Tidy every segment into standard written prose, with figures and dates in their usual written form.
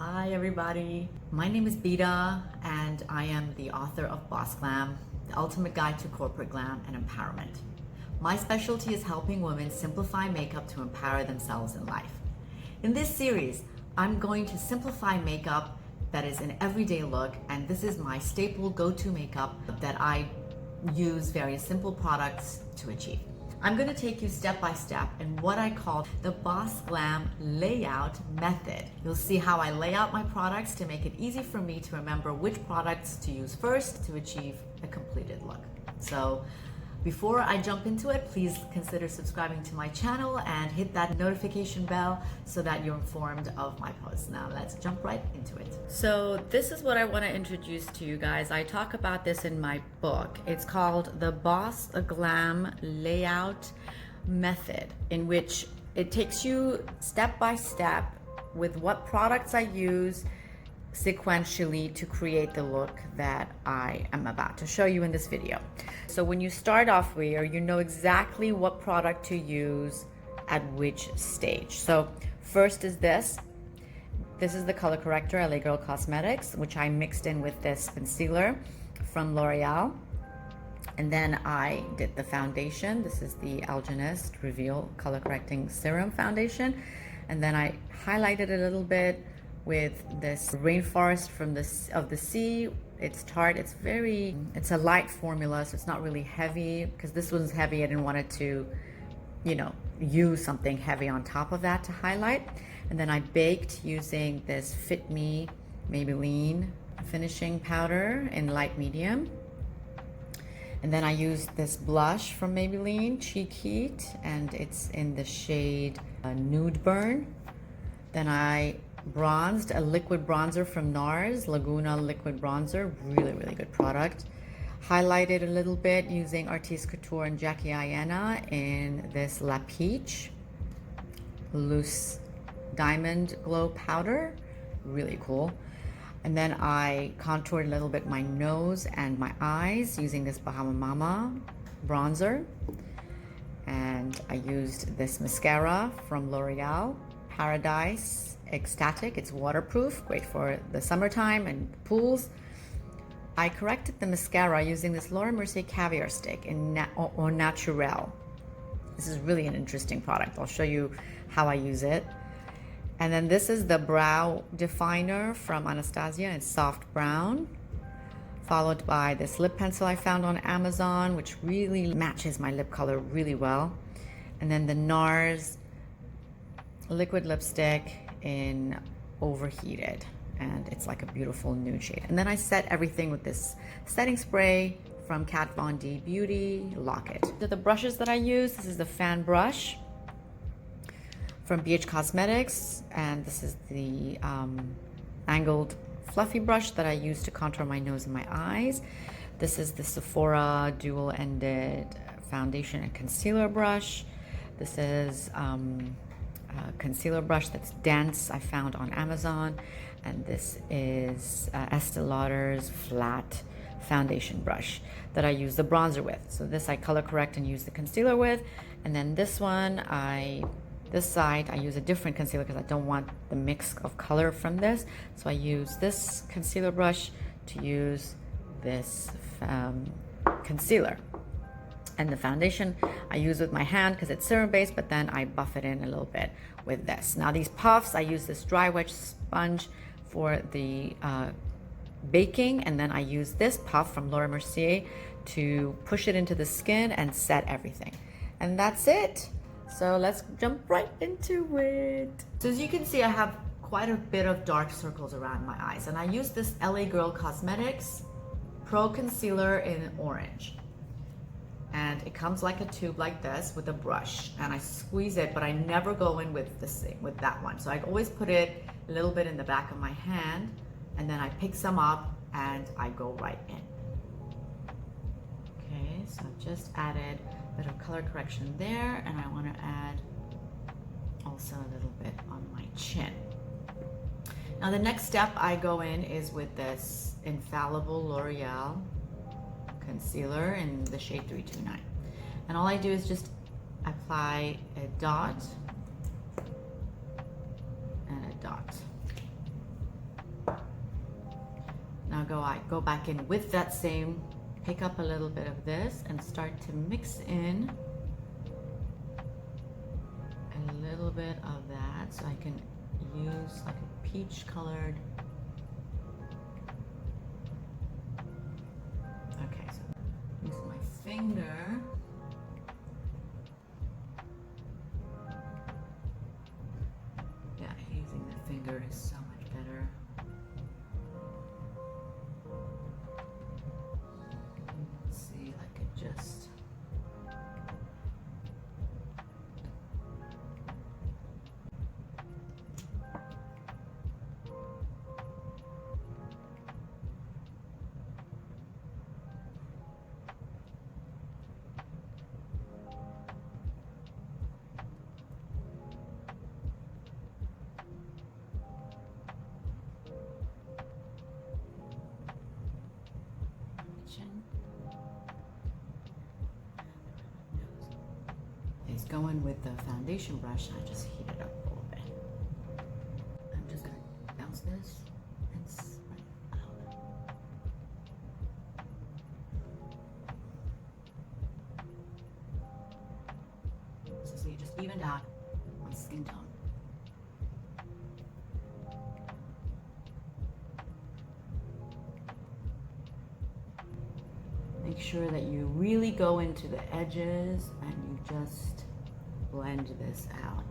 Hi everybody, my name is Beta and I am the author of Boss Glam, the ultimate guide to corporate glam and empowerment. My specialty is helping women simplify makeup to empower themselves in life. In this series, I'm going to simplify makeup that is an everyday look, and this is my staple go-to makeup that I use various simple products to achieve. I'm going to take you step by step in what I call the Boss Glam Layout Method. You'll see how I lay out my products to make it easy for me to remember which products to use first to achieve a completed look. So before I jump into it, please consider subscribing to my channel and hit that notification bell so that you're informed of my posts. Now let's jump right into it. So this is what I want to introduce to you guys. I talk about this in my book. It's called the Boss Glam Layout Method, in which it takes you step by step with what products I use sequentially to create the look that I am about to show you in this video. So when you start off here, you know exactly what product to use at which stage. So first is this. This is the color corrector LA Girl Cosmetics, which I mixed in with this concealer from L'Oreal. And then I did the foundation. This is the Algenist Reveal Color Correcting Serum Foundation. And then I highlighted a little bit with this Rainforest from the Sea. It's tart, it's a light formula, so it's not really heavy, because this one's heavy. I didn't want it to, use something heavy on top of that to highlight. And then I baked using this Fit Me Maybelline finishing powder in light medium. And then I used this blush from Maybelline, Cheek Heat, and it's in the shade Nude Burn. Then I bronzed a liquid bronzer from NARS, Laguna Liquid Bronzer, really good product. Highlighted a little bit using Artiste Couture and Jackie Aina in this La Peach Loose Diamond Glow Powder, really cool. And then I contoured a little bit my nose and my eyes using this Bahama Mama bronzer. And I used this mascara from L'Oreal, Paradise Ecstatic. It's waterproof, great for the summertime and pools. I corrected the mascara using this Laura Mercier Caviar Stick in Au Naturel. This is really an interesting product. I'll show you how I use it. And then this is the brow definer from Anastasia. It's soft brown, followed by this lip pencil I found on Amazon, which really matches my lip color really well. And then the NARS liquid lipstick in Overheated, and it's like a beautiful nude shade. And then I set everything with this setting spray from Kat Von D Beauty Locket. The brushes that I use, this is the fan brush from BH Cosmetics, and this is the angled fluffy brush that I use to contour my nose and my eyes. This is the Sephora dual-ended foundation and concealer brush. This is concealer brush that's dense, I found on Amazon. And this is Estee Lauder's flat foundation brush that I use the bronzer with. So this I color correct and use the concealer with. And then this one, this side I use a different concealer because I don't want the mix of color from this. So I use this concealer brush to use this concealer. And the foundation I use with my hand because it's serum based, but then I buff it in a little bit with this. Now these puffs, I use this dry wedge sponge for the baking, and then I use this puff from Laura Mercier to push it into the skin and set everything. And that's it. So let's jump right into it. So as you can see, I have quite a bit of dark circles around my eyes, and I use this LA Girl Cosmetics Pro Concealer in Orange. And it comes like a tube like this with a brush, and I squeeze it, but I never go in with that one. So I always put it a little bit in the back of my hand, and then I pick some up and I go right in. Okay, so I've just added a bit of color correction there, and I want to add also a little bit on my chin. Now the next step I go in is with this Infallible L'Oreal concealer in the shade 329, and all I do is just apply a dot and a dot. now go back in with that same, pick up a little bit of this and start to mix in a little bit of that, so I can use like a peach colored. Okay, so use my finger. Yeah, using the finger is so much better. See, I could just is going with the foundation brush. I just heat it up a little bit. I'm just gonna bounce this and spread it out. So you just evened out my skin tone. Make sure that you really go into the edges and you just blend this out.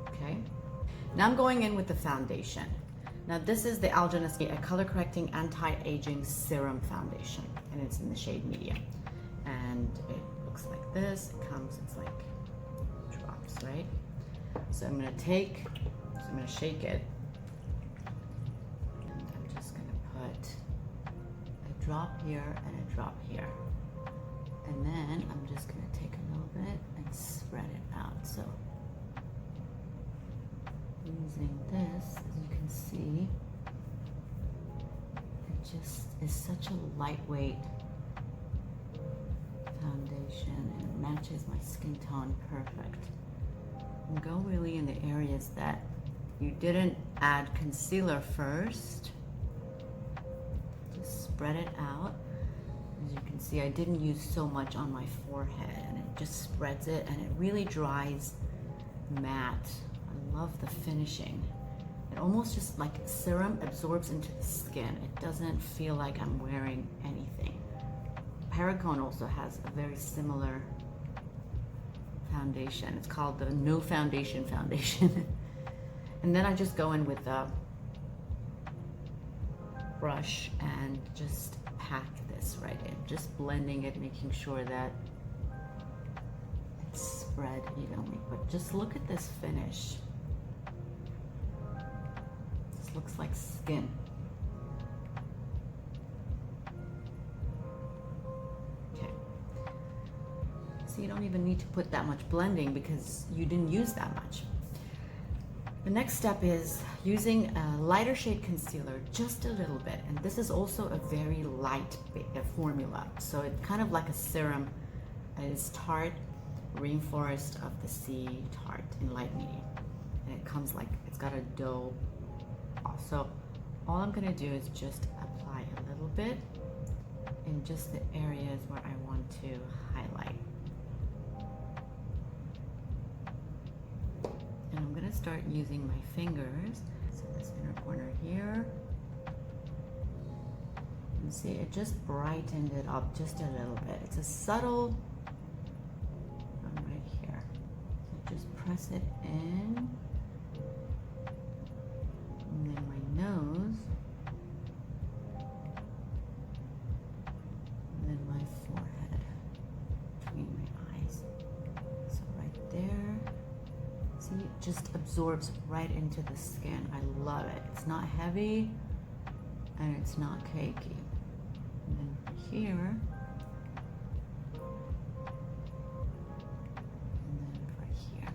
Okay, now I'm going in with the foundation. Now this is the Algenist, a color correcting anti-aging serum foundation, and it's in the shade medium. And it looks like this. It comes, it's like drops, right? So I'm gonna shake it, and I'm just gonna put a drop here and a drop here, and then I'm just gonna take a little bit and spread it out. So using this, as you can see, it just is such a lightweight foundation, and it matches my skin tone perfect. And go really in the areas that you didn't add concealer first. Just spread it out. As you can see, I didn't use so much on my forehead, and it just spreads it, and it really dries matte. I love the finishing. It almost just like serum absorbs into the skin. It doesn't feel like I'm wearing anything. Paragon also has a very similar foundation. It's called the No Foundation foundation. And then I just go in with a brush and just pack this right in, just blending it, making sure that it's spread evenly. But just look at this finish. This looks like skin. Okay. So you don't even need to put that much blending because you didn't use that much. The next step is using a lighter shade concealer, just a little bit. And this is also a very light formula. So it's kind of like a serum. It is Tarte Rainforest of the Sea Tarte in light medium. And it comes like, it's got a dough. So all I'm gonna do is just apply a little bit in just the areas where I want to highlight. And I'm gonna start using my fingers. So this inner corner here. And see, it just brightened it up just a little bit. It's a subtle, right here. So just press it in. And then my nose. And then my forehead, between my eyes. So right there. See, it just absorbs right into the skin. I love it. It's not heavy and it's not cakey. And then here, and then for here.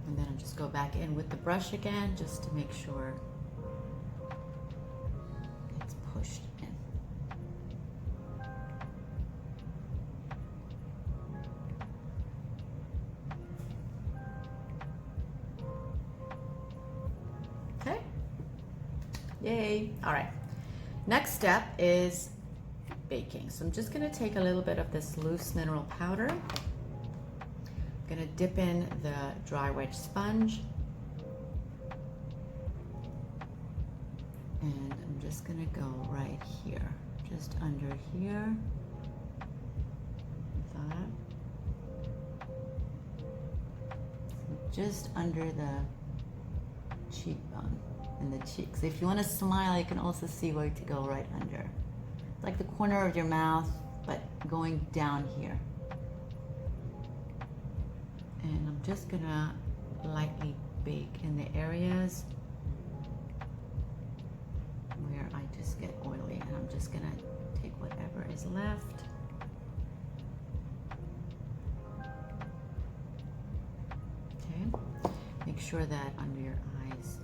And then I just go back in with the brush again just to make sure it's pushed in. Yay. All right. Next step is baking. So I'm just gonna take a little bit of this loose mineral powder. I'm gonna dip in the dry wedge sponge. And I'm just gonna go right here, just under here. That. Just under the cheekbone and the cheeks. If you want to smile, you can also see where to go right under. Like the corner of your mouth, but going down here. And I'm just gonna lightly bake in the areas where I just get oily, and I'm just gonna take whatever is left. Okay, make sure that under your eyes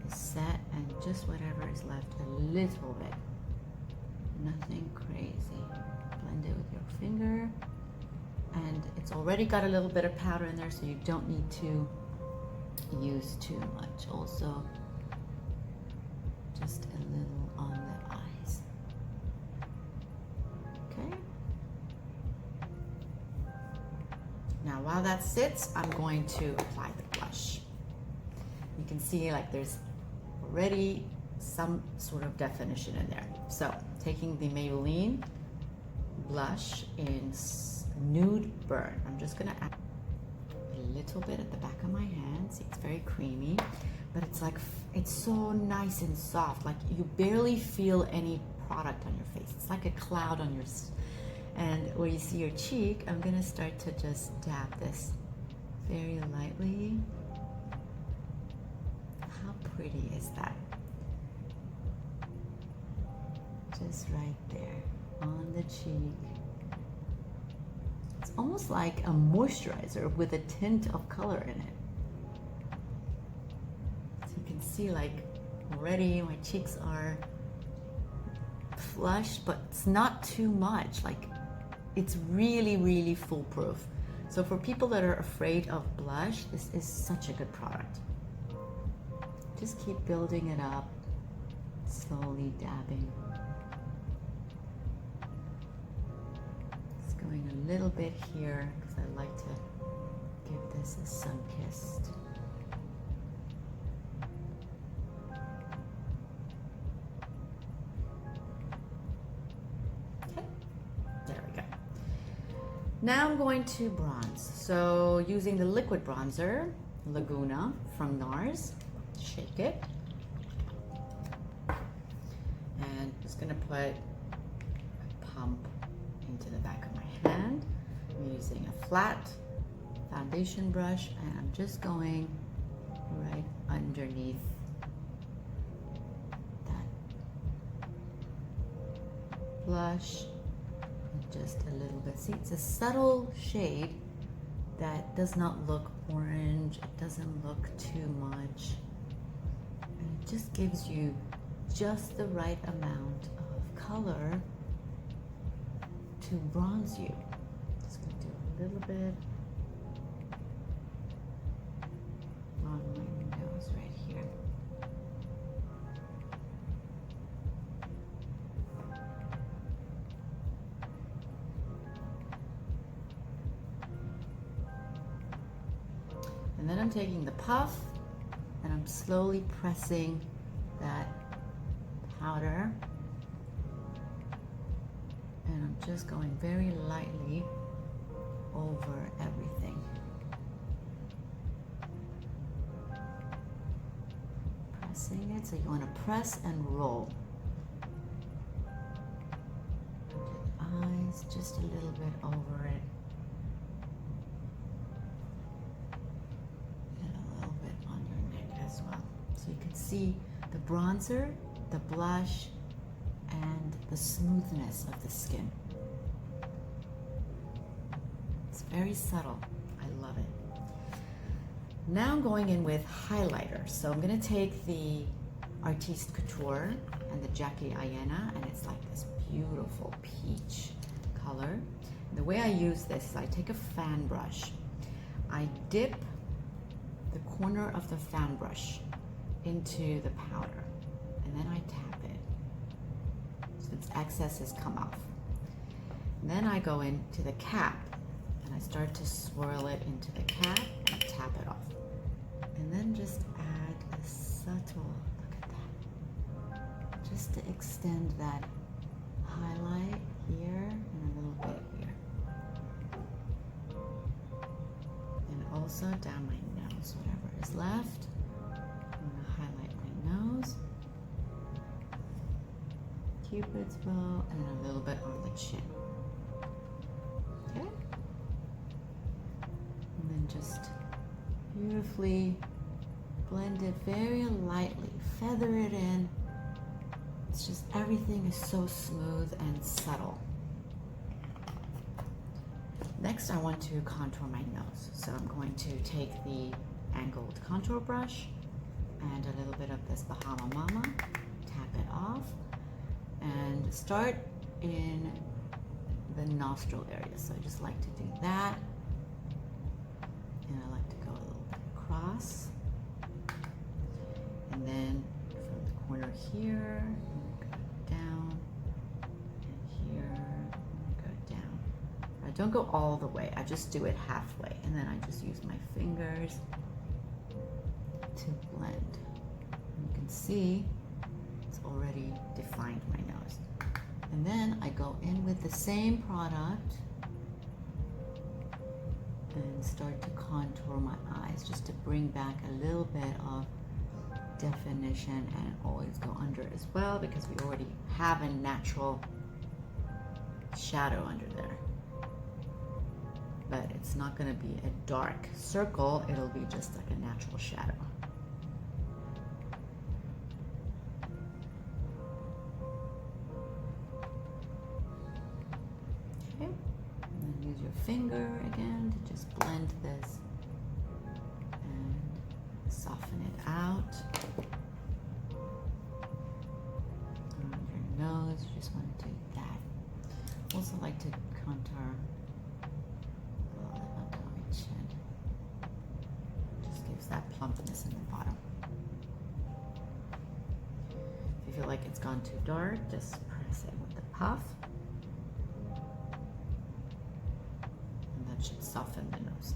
is set, and just whatever is left, a little bit, nothing crazy. Blend it with your finger, and it's already got a little bit of powder in there, so you don't need to use too much. Also, just a little on the eyes. Okay. Now while that sits, I'm going to apply the blush. You can see like there's already some sort of definition in there. So taking the Maybelline blush in Nude Burn, I'm just gonna add a little bit at the back of my hand. See, it's very creamy, but it's like, it's so nice and soft. Like you barely feel any product on your face. It's like a cloud on your, and where you see your cheek, I'm gonna start to just dab this very lightly. How pretty is that? Just right there on the cheek. It's almost like a moisturizer with a tint of color in it. So you can see like already my cheeks are flushed, but it's not too much. Like it's really, really foolproof. So for people that are afraid of blush, this is such a good product. Just keep building it up, slowly dabbing. Just going a little bit here because I like to give this a sun-kissed. Okay, there we go. Now I'm going to bronze. So using the liquid bronzer, Laguna from NARS. Shake it, and just gonna put a pump into the back of my hand. I'm using a flat foundation brush, and I'm just going right underneath that blush, and just a little bit. See, it's a subtle shade that does not look orange, it doesn't look too much. It just gives you just the right amount of color to bronze you. Just gonna do a little bit on my nose right here. And then I'm taking the puff, and I'm slowly pressing that powder, and I'm just going very lightly over everything. Pressing it, so you want to press and roll. Under the eyes, just a little bit over it. So you can see the bronzer, the blush, and the smoothness of the skin. It's very subtle. I love it. Now I'm going in with highlighter. So I'm going to take the Artiste Couture and the Jackie Aina, and it's like this beautiful peach color. And the way I use this is I take a fan brush. I dip the corner of the fan brush into the powder, then I tap it so its excess has come off. And then I go into the cap and I start to swirl it into the cap and tap it off. And then just add a subtle, look at that, just to extend that highlight here and a little bit here. And also down my nose, whatever is left. I'm gonna highlight my nose, Cupid's bow, and a little bit on the chin. Okay? And then just beautifully blend it very lightly, feather it in. It's just everything is so smooth and subtle. Next, I want to contour my nose. So I'm going to take the angled contour brush and a little bit of this Bahama Mama, tap it off, and start in the nostril area. So I just like to do that. And I like to go a little bit across. And then from the corner here, go down, and here, go down. I don't go all the way, I just do it halfway. And then I just use my fingers to blend. You can see it's already defined my nose. And then I go in with the same product and start to contour my eyes just to bring back a little bit of definition, and always go under as well because we already have a natural shadow under there. But it's not going to be a dark circle, it'll be just like a natural shadow. Okay, and then use your finger again to just blend this and soften it out. On your nose, you just want to do that. Also like to contour a little bit under my chin. Just gives that plumpness in the bottom. If you feel like it's gone too dark, just press it with the puff. And that should soften the nose.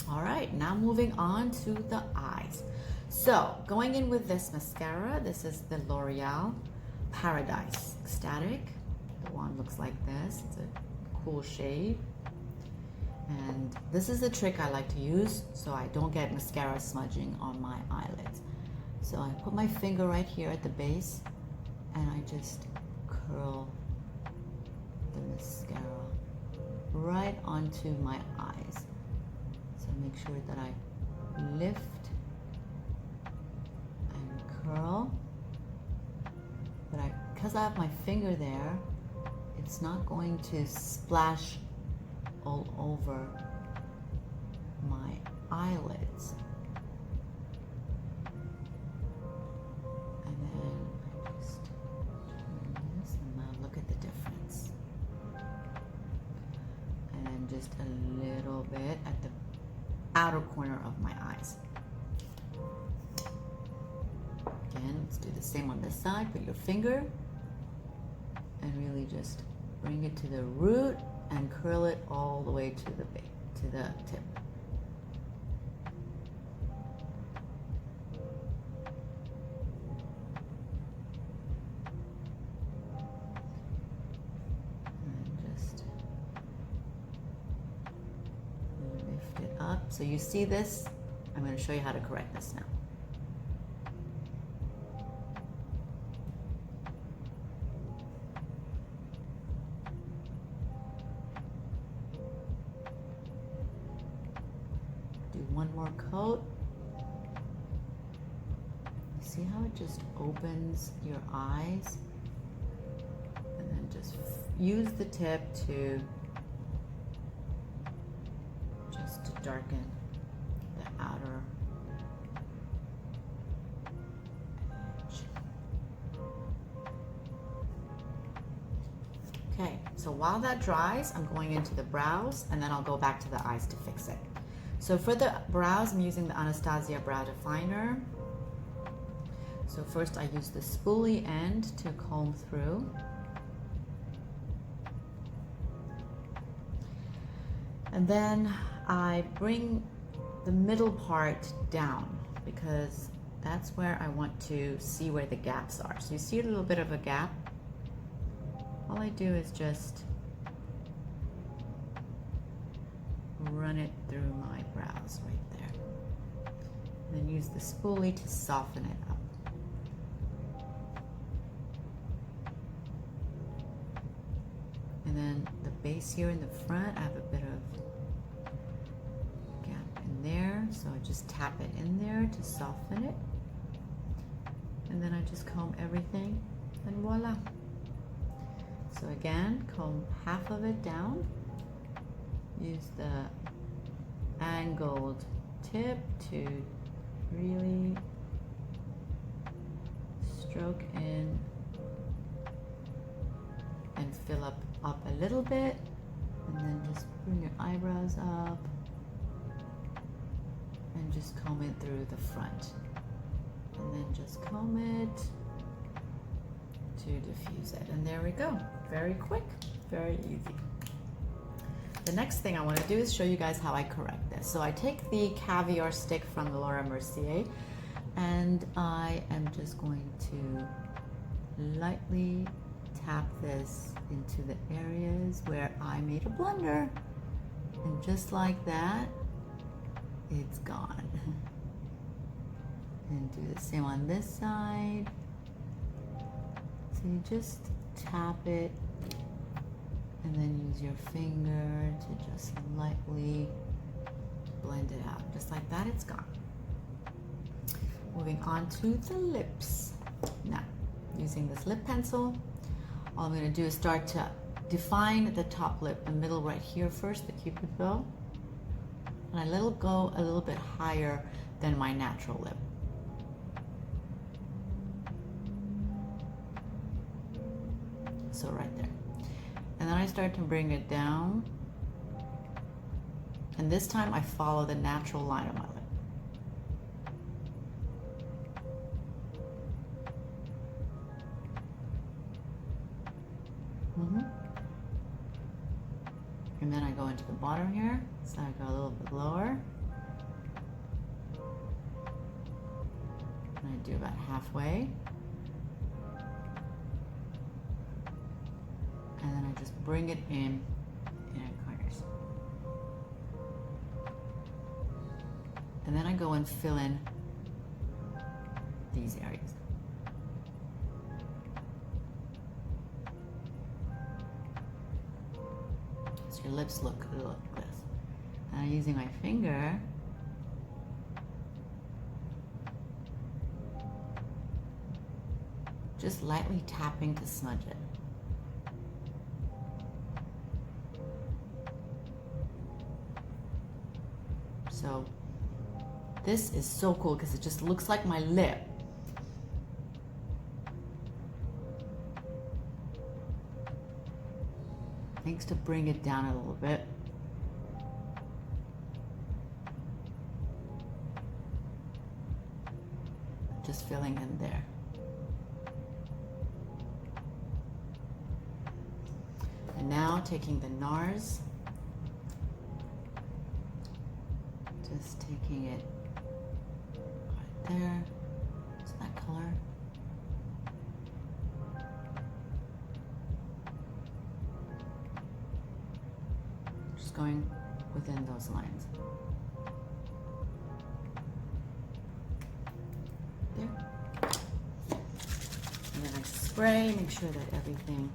All right, now moving on to the eyes. So going in with this mascara, this is the L'Oreal Paradise Ecstatic. The one looks like this. It's a cool shade. And this is the trick I like to use so I don't get mascara smudging on my eyelids. So I put my finger right here at the base and I just curl the mascara right onto my eyes. So make sure that I lift and curl. But because I have my finger there, it's not going to splash all over my eyelids. And then I just turn this, and now look at the difference. And then just a little bit at the outer corner of my eyes. Again, let's do the same on this side. Put your finger and really just bring it to the root and curl it all the way to the tip. And just lift it up. So you see this? I'm going to show you how to correct this now. One more coat. See how it just opens your eyes? And then just use the tip to darken the outer edge. Okay, so while that dries, I'm going into the brows and then I'll go back to the eyes to fix it. So for the brows, I'm using the Anastasia Brow Definer. So first I use the spoolie end to comb through. And then I bring the middle part down because that's where I want to see where the gaps are. So you see a little bit of a gap? All I do is just run it through my brows right there. And then use the spoolie to soften it up. And then the base here in the front, I have a bit of gap in there. So I just tap it in there to soften it. And then I just comb everything and voila. So again, comb half of it down. Use the angled tip to really stroke in and fill up a little bit, and then just bring your eyebrows up and just comb it through the front, and then just comb it to diffuse it. And there we go. Very quick, very easy. The next thing I want to do is show you guys how I correct this. So I take the caviar stick from the Laura Mercier, and I am just going to lightly tap this into the areas where I made a blunder. And just like that, it's gone. And do the same on this side. So you just tap it and then use your finger to just lightly blend it out. Just like that, it's gone. Moving on to the lips. Now, using this lip pencil, all I'm going to do is start to define the top lip, the middle right here first, the cupid bow. And I go a little bit higher than my natural lip. So right there. And then I start to bring it down. And this time I follow the natural line of my lip. And then I go into the bottom here, so I go a little bit lower. And I do about halfway. And then I just bring it in corners. And then I go and fill in these areas. So your lips look like this. And I'm using my finger just lightly tapping to smudge it. So this is so cool because it just looks like my lip. Thanks to bring it down a little bit. Just filling in there. And now taking the NARS, just taking it right there, it's that color. Just going within those lines. There. And then I spray, make sure that everything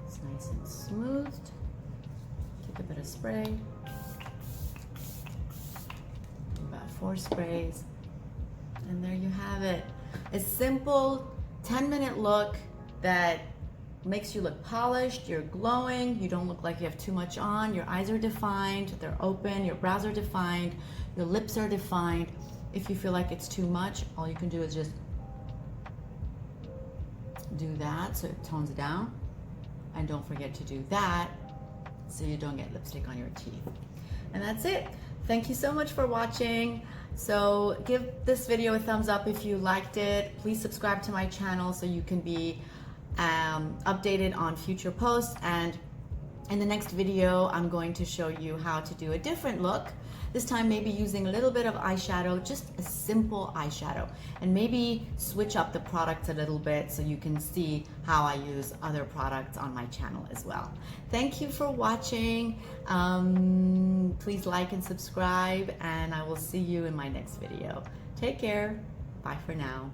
is nice and smoothed. Take a bit of spray. About 4 sprays. And there you have it. A simple 10-minute look that makes you look polished, you're glowing, you don't look like you have too much on, your eyes are defined, they're open, your brows are defined, your lips are defined. If you feel like it's too much, all you can do is just do that so it tones down. And don't forget to do that so you don't get lipstick on your teeth. And that's it. Thank you so much for watching. So give this video a thumbs up if you liked it. Please subscribe to my channel so you can be updated on future posts. And in the next video, I'm going to show you how to do a different look. This time maybe using a little bit of eyeshadow, just a simple eyeshadow, and maybe switch up the products a little bit so you can see how I use other products on my channel as well. Thank you for watching. Please like and subscribe, and I will see you in my next video. Take care. Bye for now.